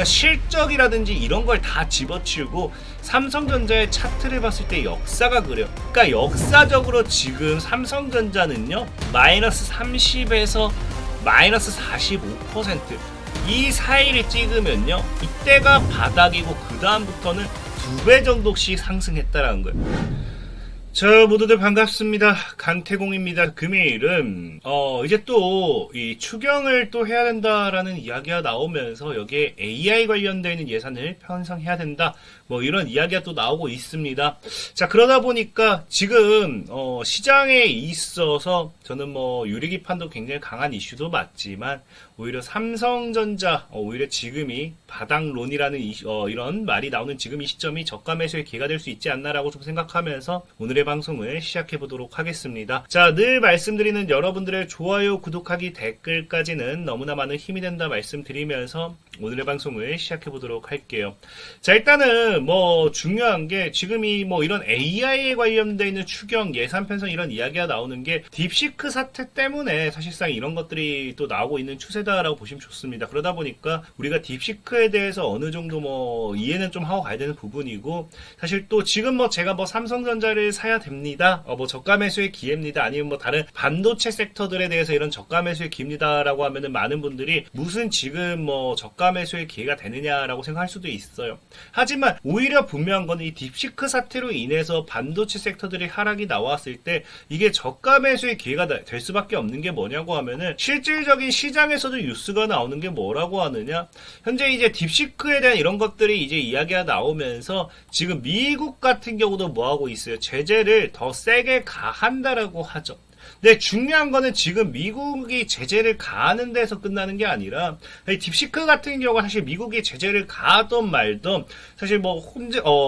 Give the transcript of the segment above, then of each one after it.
실적이라든지 이런 걸 다 집어치우고 삼성전자의 차트를 봤을 때 역사가 그래요. 그러니까 역사적으로 지금 삼성전자는요 마이너스 30에서 마이너스 45% 이 사이를 찍으면요 이때가 바닥이고 그 다음부터는 2배 정도씩 상승했다라는 거예요. 자, 모두들 반갑습니다. 강태공입니다. 금요일은 이제 또 이 추경을 또 해야 된다라는 이야기가 나오면서 여기에 AI 관련되어 있는 예산을 편성해야 된다. 뭐 이런 이야기가 또 나오고 있습니다. 자, 그러다 보니까 지금 시장에 있어서 저는 뭐 유리기판도 굉장히 강한 이슈도 맞지만 오히려 삼성전자 오히려 지금이 바닥론이라는 이런 말이 나오는 지금 이 시점이 저가 매수의 기회가 될 수 있지 않나라고 좀 생각하면서 오늘의 방송을 시작해 보도록 하겠습니다. 자, 늘 말씀드리는 여러분들의 좋아요, 구독하기, 댓글까지는 너무나 많은 힘이 된다 말씀드리면서 오늘의 방송을 시작해 보도록 할게요. 자, 일단은 뭐 중요한 게 지금이 뭐 이런 AI에 관련되어 있는 추경, 예산 편성 이런 이야기가 나오는 게 딥시크 사태 때문에 사실상 이런 것들이 또 나오고 있는 추세다라고 보시면 좋습니다. 그러다 보니까 우리가 딥시크에 대해서 어느 정도 뭐 이해는 좀 하고 가야 되는 부분이고 사실 또 지금 뭐 제가 뭐 삼성전자를 사야 됩니다. 뭐 저가 매수의 기회입니다. 아니면 뭐 다른 반도체 섹터들에 대해서 이런 저가 매수의 기회입니다라고 하면은 많은 분들이 무슨 지금 뭐 저가 매수의 기회가 되느냐라고 생각할 수도 있어요. 하지만 오히려 분명한 거는 이 딥시크 사태로 인해서 반도체 섹터들이 하락이 나왔을 때 이게 저가 매수의 기회가 될 수밖에 없는 게 뭐냐고 하면은 실질적인 시장에서도 뉴스가 나오는 게 뭐라고 하느냐 현재 이제 딥시크에 대한 이런 것들이 이제 이야기가 나오면서 지금 미국 같은 경우도 뭐 하고 있어요. 제재를 더 세게 가한다라고 하죠. 근데 중요한 거는 지금 미국이 제재를 가하는 데서 끝나는 게 아니라 딥시크 같은 경우가 사실 미국이 제재를 가하던 말던 사실 뭐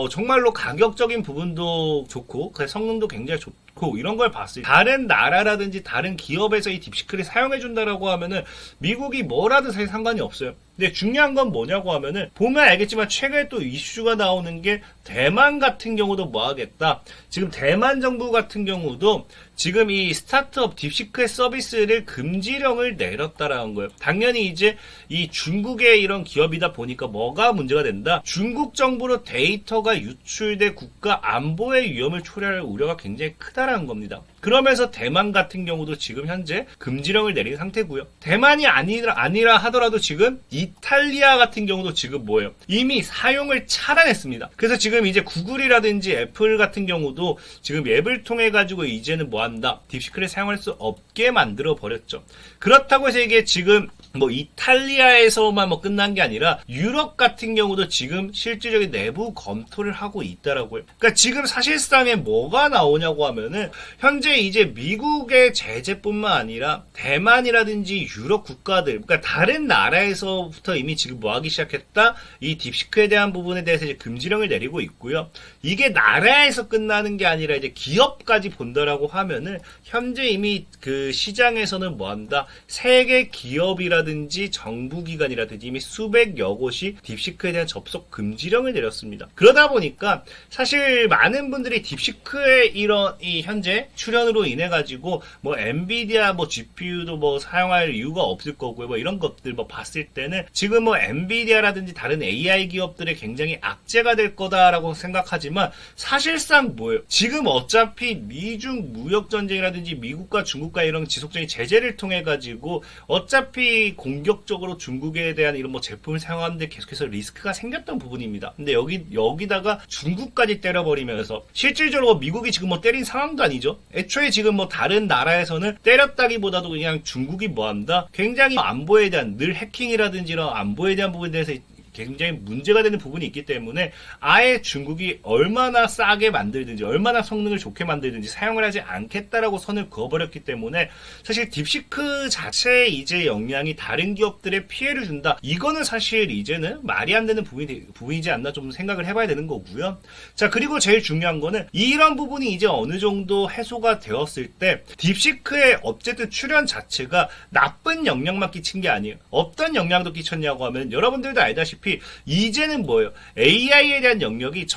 정말로 가격적인 부분도 좋고 그 성능도 굉장히 좋고 이런 걸 봤을 때 다른 나라라든지 다른 기업에서 이 딥시크를 사용해 준다라고 하면은 미국이 뭐라든 사실 상관이 없어요. 근데 중요한 건 뭐냐고 하면은 보면 알겠지만 최근에 또 이슈가 나오는 게 대만 같은 경우도 뭐 하겠다. 지금 대만 정부 같은 경우도 지금 이 스타트업 딥시크의 서비스를 금지령을 내렸다라는 거예요. 당연히 이제 이 중국의 이런 기업이다 보니까 뭐가 문제가 된다. 중국 정부로 데이터가 유출돼 국가 안보의 위험을 초래할 우려가 굉장히 크다라는 겁니다. 그러면서 대만 같은 경우도 지금 현재 금지령을 내린 상태고요. 대만이 아니라 하더라도 지금 이탈리아 같은 경우도 지금 뭐예요? 이미 사용을 차단했습니다. 그래서 지금 이제 구글이라든지 애플 같은 경우도 지금 앱을 통해 가지고 이제는 뭐 한다? 딥시크를 사용할 수 없게 만들어 버렸죠. 그렇다고 해서 이게 지금 뭐 이탈리아에서만 뭐 끝난 게 아니라 유럽 같은 경우도 지금 실질적인 내부 검토를 하고 있다라고요. 그러니까 지금 사실상에 뭐가 나오냐고 하면은 현재 이제 미국의 제재뿐만 아니라 대만이라든지 유럽 국가들, 그러니까 다른 나라에서부터 이미 지금 뭐 하기 시작했다? 이 딥시크에 대한 부분에 대해서 이제 금지령을 내리고 있고요. 이게 나라에서 끝나는 게 아니라 이제 기업까지 본다라고 하면은 현재 이미 그 시장에서는 뭐 한다? 세계 기업이라든지 정부기관이라든지 이미 수백여 곳이 딥시크에 대한 접속 금지령을 내렸습니다. 그러다 보니까 사실 많은 분들이 딥시크의 이런 이 현재 출현으로 인해 가지고 뭐 엔비디아 뭐 GPU도 뭐 사용할 이유가 없을 거고요. 뭐 이런 것들 뭐 봤을 때는 지금 뭐 엔비디아라든지 다른 AI 기업들의 굉장히 악재가 될 거다라고 생각하지만 사실상 뭐예요? 지금 어차피 미중 무역 전쟁이라든지 미국과 중국과 이런 지속적인 제재를 통해 가지고 어차피 공격적으로 중국에 대한 이런 뭐 제품을 사용하는데 계속해서 리스크가 생겼던 부분입니다. 근데 여기다가 중국까지 때려버리면서 실질적으로 미국이 지금 뭐 때린 상황도 아니죠. 애초에 지금 뭐 다른 나라에서는 때렸다기보다도 그냥 중국이 뭐 한다? 굉장히 안보에 대한 늘 해킹이라든지 이런 안보에 대한 부분에 대해서 굉장히 문제가 되는 부분이 있기 때문에 아예 중국이 얼마나 싸게 만들든지 얼마나 성능을 좋게 만들든지 사용을 하지 않겠다라고 선을 그어버렸기 때문에 사실 딥시크 자체의 이제 역량이 다른 기업들에 피해를 준다. 이거는 사실 이제는 말이 안 되는 부분이지 않나 좀 생각을 해봐야 되는 거고요. 자, 그리고 제일 중요한 거는 이런 부분이 이제 어느 정도 해소가 되었을 때 딥시크의 어쨌든 출현 자체가 나쁜 영향만 끼친 게 아니에요. 어떤 영향도 끼쳤냐고 하면 여러분들도 알다시피 이제는 뭐예요? AI에 대한 영역이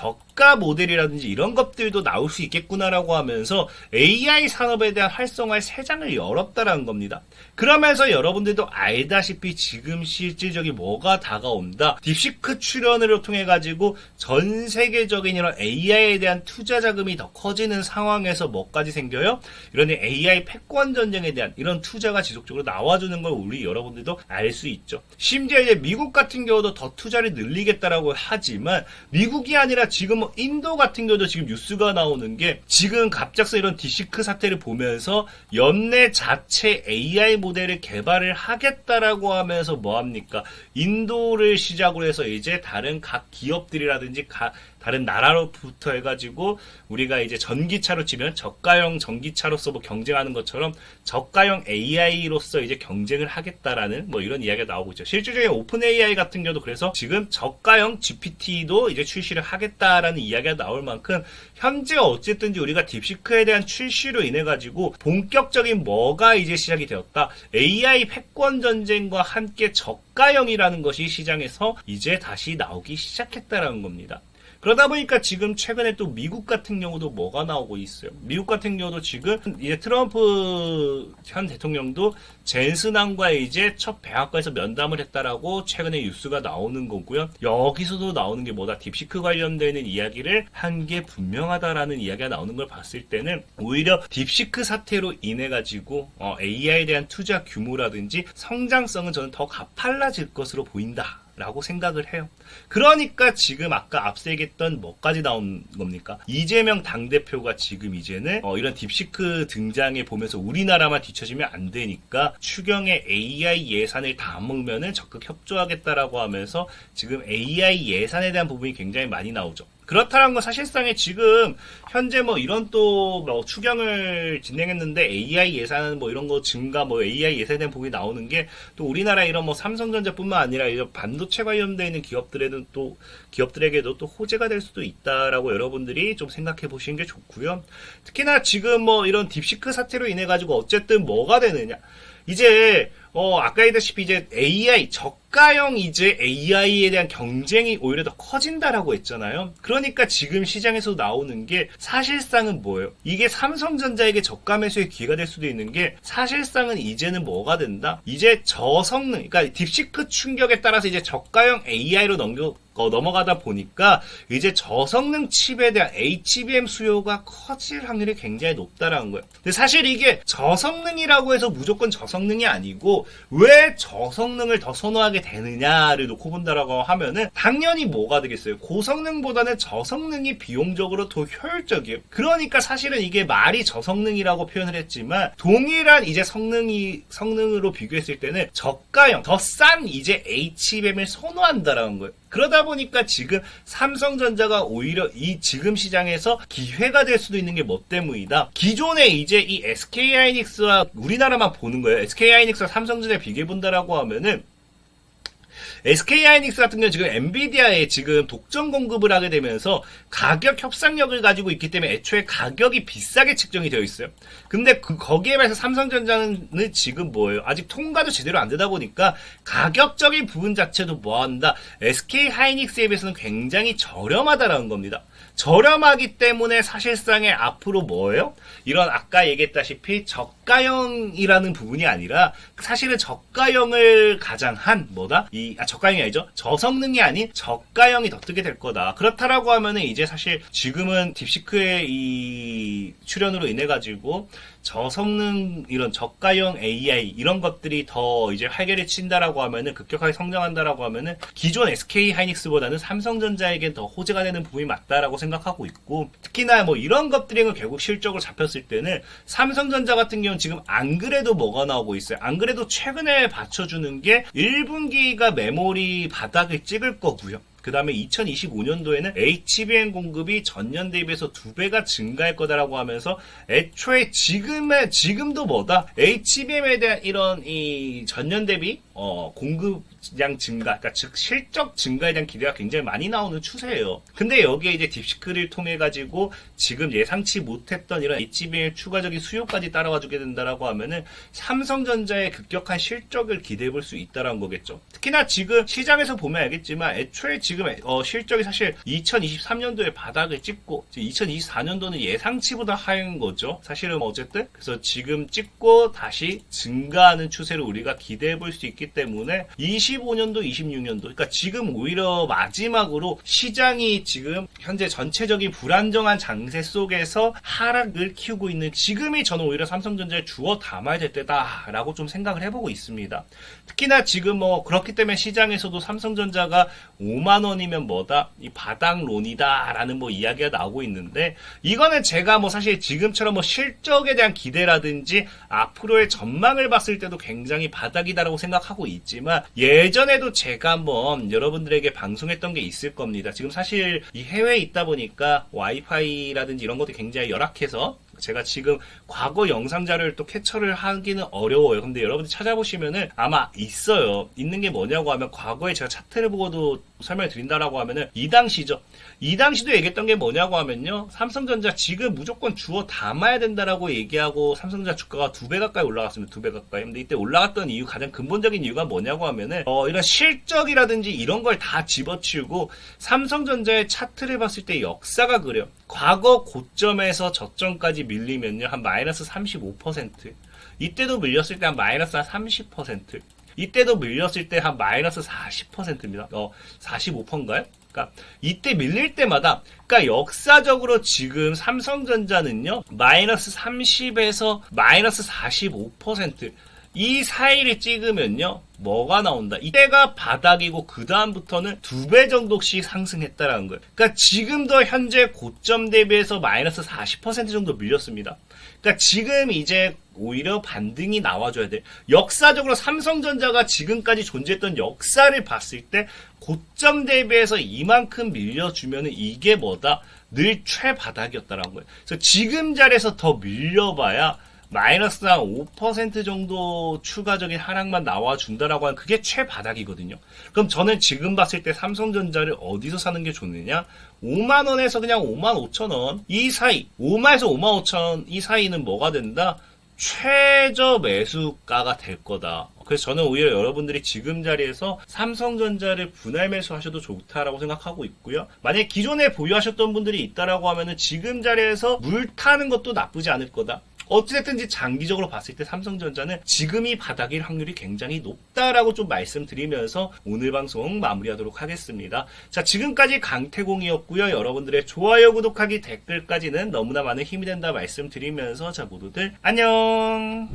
저가 모델이라든지 이런 것들도 나올 수 있겠구나라고 하면서 AI 산업에 대한 활성화의 새 장을 열었다라는 겁니다. 그러면서 여러분들도 알다시피 지금 실질적인 뭐가 다가온다. 딥시크 출연을 통해 가지고 전 세계적인 이런 AI에 대한 투자 자금이 더 커지는 상황에서 뭐까지 생겨요? 이런 AI 패권 전쟁에 대한 이런 투자가 지속적으로 나와주는 걸 우리 여러분들도 알 수 있죠. 심지어 이제 미국 같은 경우도 더 투자를 늘리겠다라고 하지만 미국이 아니라 지금 뭐 인도 같은 경우도 지금 뉴스가 나오는 게 지금 갑작스런 이런 딥시크 사태를 보면서 연내 자체 AI 모델을 개발을 하겠다라고 하면서 뭐합니까? 인도를 시작으로 해서 이제 다른 각 기업들이라든지 다른 나라로부터 해가지고 우리가 이제 전기차로 치면 저가형 전기차로서 뭐 경쟁하는 것처럼 저가형 AI로서 이제 경쟁을 하겠다라는 뭐 이런 이야기가 나오고 있죠. 실질적인 오픈 AI 같은 경우도 그래서 지금 저가형 GPT도 이제 출시를 하겠다라는 이야기가 나올 만큼 현재 어쨌든지 우리가 딥시크에 대한 출시로 인해 가지고 본격적인 뭐가 이제 시작이 되었다. AI 패권 전쟁과 함께 저가형이라는 것이 시장에서 이제 다시 나오기 시작했다라는 겁니다. 그러다 보니까 지금 최근에 또 미국 같은 경우도 뭐가 나오고 있어요. 미국 같은 경우도 지금 이제 트럼프 현 대통령도 젠슨왕과 이제 첫 백악관에서 면담을 했다라고 최근에 뉴스가 나오는 거고요. 여기서도 나오는 게 뭐다? 딥시크 관련되는 이야기를 한 게 분명하다라는 이야기가 나오는 걸 봤을 때는 오히려 딥시크 사태로 인해 가지고 AI에 대한 투자 규모라든지 성장성은 저는 더 가팔라질 것으로 보인다. 라고 생각을 해요. 그러니까 지금 아까 앞서 얘기했던 뭐까지 나온 겁니까? 이재명 당대표가 지금 이제는 이런 딥시크 등장에 보면서 우리나라만 뒤처지면 안 되니까 추경의 AI 예산을 담으면은 적극 협조하겠다라고 하면서 지금 AI 예산에 대한 부분이 굉장히 많이 나오죠. 그렇다는 건 사실상에 지금 현재 뭐 이런 또 뭐 추경을 진행했는데 AI 예산 뭐 이런 거 증가 뭐 AI 예산에 대한 부분이 나오는 게 또 우리나라 이런 뭐 삼성전자뿐만 아니라 이런 반도체 관련되어 있는 기업들에게도 또 호재가 될 수도 있다라고 여러분들이 좀 생각해 보시는 게 좋고요. 특히나 지금 뭐 이런 딥시크 사태로 인해 가지고 어쨌든 뭐가 되느냐? 이제 아까 얘기했다시피 이제 AI 저가형 이제 AI에 대한 경쟁이 오히려 더 커진다라고 했잖아요. 그러니까 지금 시장에서 나오는 게 사실상은 뭐예요? 이게 삼성전자에게 저가 매수의 기회가 될 수도 있는 게 사실상은 이제는 뭐가 된다? 이제 저성능, 그러니까 딥시크 충격에 따라서 이제 저가형 AI로 넘어가다 보니까 이제 저성능 칩에 대한 HBM 수요가 커질 확률이 굉장히 높다라는 거예요. 근데 사실 이게 저성능이라고 해서 무조건 저성능이 아니고 왜 저성능을 더 선호하게 되느냐를 놓고 본다라고 하면은 당연히 뭐가 되겠어요? 고성능보다는 저성능이 비용적으로 더 효율적이에요. 그러니까 사실은 이게 말이 저성능이라고 표현을 했지만 동일한 이제 성능으로 비교했을 때는 저가형 더 싼 이제 HBM을 선호한다라는 거예요. 그러다 보니까 지금 삼성전자가 오히려 이 지금 시장에서 기회가 될 수도 있는 게 뭐 때문이다. 기존에 이제 이 SK하이닉스와 우리나라만 보는 거예요. SK하이닉스와 삼성전자 비교해 본다라고 하면은 SK하이닉스 같은 경우는 지금 엔비디아에 지금 독점 공급을 하게 되면서 가격 협상력을 가지고 있기 때문에 애초에 가격이 비싸게 책정이 되어 있어요. 근데 거기에 비해서 삼성전자는 지금 뭐예요? 아직 통과도 제대로 안 되다 보니까 가격적인 부분 자체도 뭐한다? SK하이닉스에 비해서는 굉장히 저렴하다라는 겁니다. 저렴하기 때문에 사실상의 앞으로 뭐예요? 이런 아까 얘기했다시피 저가형이라는 부분이 아니라 사실은 저가형을 가장 한 뭐다? 저가형이 아니죠. 저성능이 아닌 저가형이 더 뜨게 될 거다. 그렇다라고 하면은 이제 사실 지금은 딥시크의 이 출연으로 인해 가지고 저성능 이런 저가형 AI 이런 것들이 더 이제 활개를 친다라고 하면은 급격하게 성장한다라고 하면은 기존 SK하이닉스보다는 삼성전자에겐 더 호재가 되는 부분이 맞다라고 생각하고 있고 특히나 뭐 이런 것들이 결국 실적으로 잡혔을 때는 삼성전자 같은 경우는 지금 안 그래도 뭐가 나오고 있어요. 안 그래도 최근에 받쳐주는 게 1분기가 메모리 바닥을 찍을 거고요. 그 다음에 2025년도에는 HBM 공급이 전년 대비해서 2배가 증가할 거다라고 하면서 애초에 지금도 뭐다? HBM에 대한 이런 이 전년 대비 공급량 증가, 그러니까 즉 실적 증가에 대한 기대가 굉장히 많이 나오는 추세예요. 근데 여기에 이제 딥시크를 통해 가지고 지금 예상치 못했던 이런 HBM의 추가적인 수요까지 따라와주게 된다라고 하면은 삼성전자의 급격한 실적을 기대해 볼 수 있다라는 거겠죠. 특히나 지금 시장에서 보면 알겠지만 애초에 지금 실적이 사실 2023년도에 바닥을 찍고 2024년도는 예상치보다 하향인 거죠. 사실은 어쨌든 그래서 지금 찍고 다시 증가하는 추세를 우리가 기대해 볼 수 있기 때문에 25년도, 26년도, 그러니까 지금 오히려 마지막으로 시장이 지금 현재 전체적인 불안정한 장세 속에서 하락을 키우고 있는 지금이 저는 오히려 삼성전자에 주워 담아야 될 때다라고 좀 생각을 해보고 있습니다. 특히나 지금 그렇기 때문에 시장에서도 삼성전자가 5만 원이면 뭐다? 이 바닥론이다라는 이야기가 나오고 있는데 이거는 제가 사실 지금처럼 실적에 대한 기대라든지 앞으로의 전망을 봤을 때도 굉장히 바닥이다라고 생각하고 있지만 예전에도 제가 한번 여러분들에게 방송했던 게 있을 겁니다. 지금 사실 이 해외에 있다 보니까 와이파이라든지 이런 것도 굉장히 열악해서 제가 지금 과거 영상 자료를 또 캡처를 하기는 어려워요. 근데 여러분들 찾아보시면은 아마 있어요. 있는 게 뭐냐고 하면 과거에 제가 차트를 보고도 설명을 드린다라고 하면은 이 당시죠. 이 당시도 얘기했던 게 뭐냐고 하면요. 삼성전자 지금 무조건 주워 담아야 된다라고 얘기하고 삼성전자 주가가 2배 가까이 올라갔습니다. 2배 가까이. 근데 이때 올라갔던 이유, 가장 근본적인 이유가 뭐냐고 하면은 이런 실적이라든지 이런 걸 다 집어치우고 삼성전자의 차트를 봤을 때 역사가 그래요. 과거 고점에서 저점까지 밀리면요. 한 마이너스 35%. 이때도 밀렸을 때 한 마이너스 30%. 이때도 밀렸을 때 한 마이너스 40%입니다. 45%인가요? 그러니까 이때 밀릴 때마다 그러니까 역사적으로 지금 삼성전자는요. 마이너스 30에서 마이너스 45% 이 사이를 찍으면요. 뭐가 나온다. 이때가 바닥이고 그 다음부터는 2배 정도씩 상승했다라는 거예요. 그러니까 지금도 현재 고점 대비해서 마이너스 40% 정도 밀렸습니다. 그러니까 지금 이제 오히려 반등이 나와줘야 돼. 역사적으로 삼성전자가 지금까지 존재했던 역사를 봤을 때 고점 대비해서 이만큼 밀려주면은 이게 뭐다? 늘 최바닥이었다라는 거예요. 그래서 지금 자리에서 더 밀려봐야 마이너스 한 5% 정도 추가적인 하락만 나와준다라고 하면 그게 최바닥이거든요. 그럼 저는 지금 봤을 때 삼성전자를 어디서 사는 게 좋느냐? 5만원에서 그냥 5만 5천원 이 사이, 5만에서 5만 5천원 이 사이는 뭐가 된다? 최저 매수가가 될 거다. 그래서 저는 오히려 여러분들이 지금 자리에서 삼성전자를 분할 매수하셔도 좋다라고 생각하고 있고요. 만약에 기존에 보유하셨던 분들이 있다라고 하면은 지금 자리에서 물 타는 것도 나쁘지 않을 거다. 어찌됐든지 장기적으로 봤을 때 삼성전자는 지금이 바닥일 확률이 굉장히 높다라고 좀 말씀드리면서 오늘 방송 마무리하도록 하겠습니다. 자, 지금까지 강태공이었고요. 여러분들의 좋아요, 구독하기, 댓글까지는 너무나 많은 힘이 된다 말씀드리면서 자, 모두들 안녕.